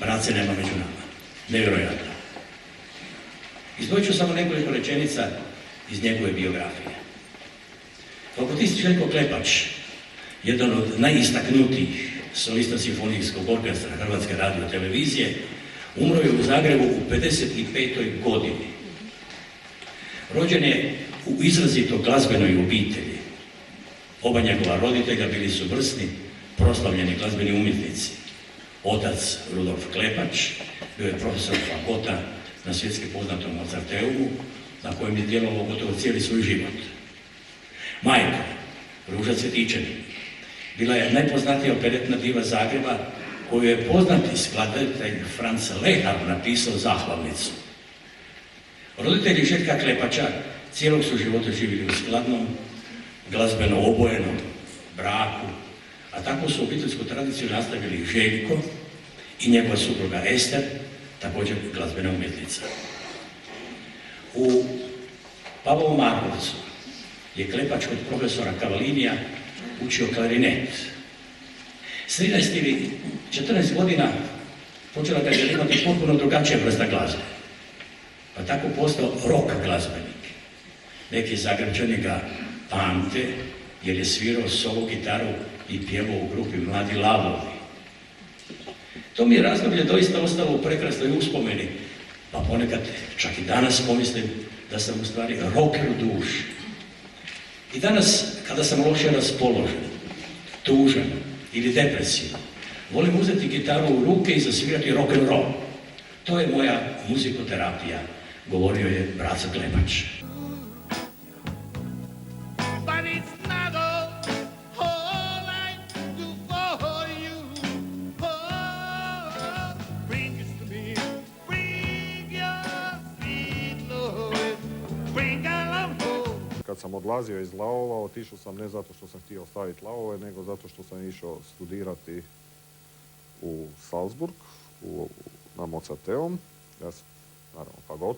Brace nema među nama. Nevjerojatno. Izdvojit ću samo nekoliko rečenica iz njegove biografije. Fakultist Željko Klepač, jedan od najistaknutijih solista simfonijskog orkestra Hrvatske radiotelevizije, umro je u Zagrebu u 55. godini. Rođen je u izrazito glazbenoj obitelji. Oba njegova roditelja bili su vrsni, proslavljeni glazbeni umjetnici. Otac Rudolf Klepač bio je profesor fagota na svjetski poznatom Mozarteumu, na kojem je djelovao gotovo cijeli svoj život. Majka, Ruža Cvjetičanin, bila je najpoznatija operetna diva Zagreba, koju je poznati skladatelj Franz Lehar napisao zahvalnicu. Roditelji Željka Klepača cijelog su života živjeli u skladnom, glazbeno obojenom braku, a tako su obiteljsku tradiciju nastavili Željko i njegova supruga Ester, također glazbena umjetnica. U Pavlovom Markovcu je Klepač kod profesora Kavalinija učio klarinet. S 13 ili 14 godina počela ga je imati potpuno drugačija vrsta glazbe, pa tako postao rock glazbenik. Neki Zagrepčani ga pamte jer je svirao solo gitaru i pjevao u grupi Mladi lavovi. To mi je razdoblje doista ostalo u prekrasnoj uspomeni, pa ponekad čak i danas pomislim da sam u stvari rocker u duši. I danas, kada sam loše raspoložen, tužan ili depresivan, volim uzeti gitaru u ruke i zasvirati rock and roll. To je moja muzikoterapija, govorio je Braco Klepač. Kad sam odlazio iz Lavova, otišao sam ne zato što sam htio ostaviti Lavove, nego zato što sam išao studirati u Salzburg, na Mozarteum. Ja sam, naravno, fagot.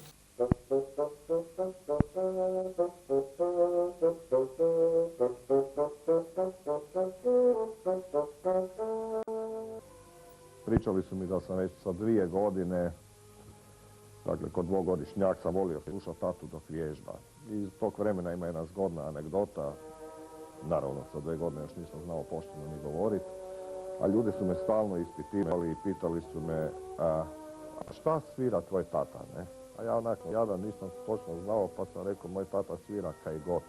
Pričali su mi da sam već sa 2 godine, dakle, kod dvogodišnjak sam volio slušati tatu dok vježba. I iz tog vremena ima jedna zgodna anegdota, naravno sa 2 godine još nisam znao pošteno ni govoriti, a ljudi su me stalno ispitivali i pitali su me, a šta svira tvoj tata, ne? A ja onako jadan nisam točno znao, pa sam rekao, moj tata svira kaj god.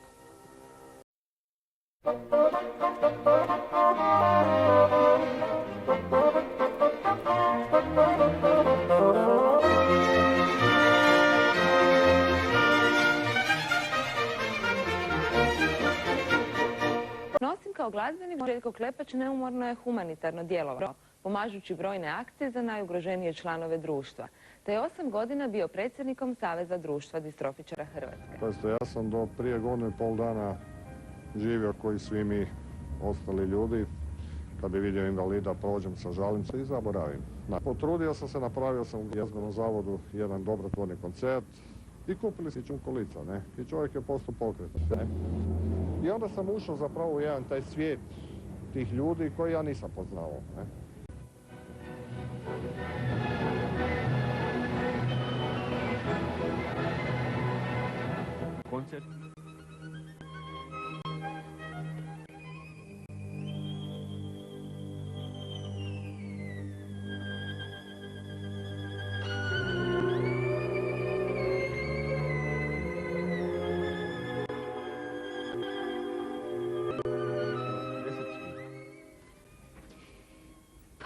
Osim kao glazbenik, Željko Klepač neumorno je humanitarno djelovao, pomažući brojne akcije za najugroženije članove društva. Te je 8 godina bio predsjednikom Saveza društva distrofičara Hrvatske. Pazite, ja sam do prije 1,5 dana živio koji svi mi ostali ljudi. Kad bi vidio invalida, prođem sa žalim se i zaboravim. Potrudio sam se, napravio sam u jezgrenom zavodu jedan dobrotvorni koncert i kupili si kolica, ne? I čovjek je postao pokretan, ne? I onda sam ušao zapravo u jedan taj svijet tih ljudi koji ja nisam poznao, ne? Koncert.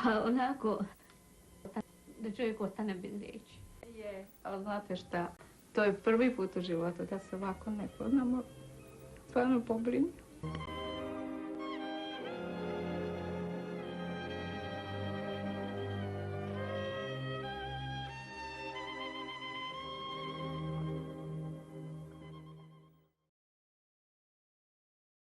Pa onako, da čovjek ostane bez riječi. Je, ali znate šta, to je prvi put u životu da se ovako ne poznamo, stvarno pobrinu.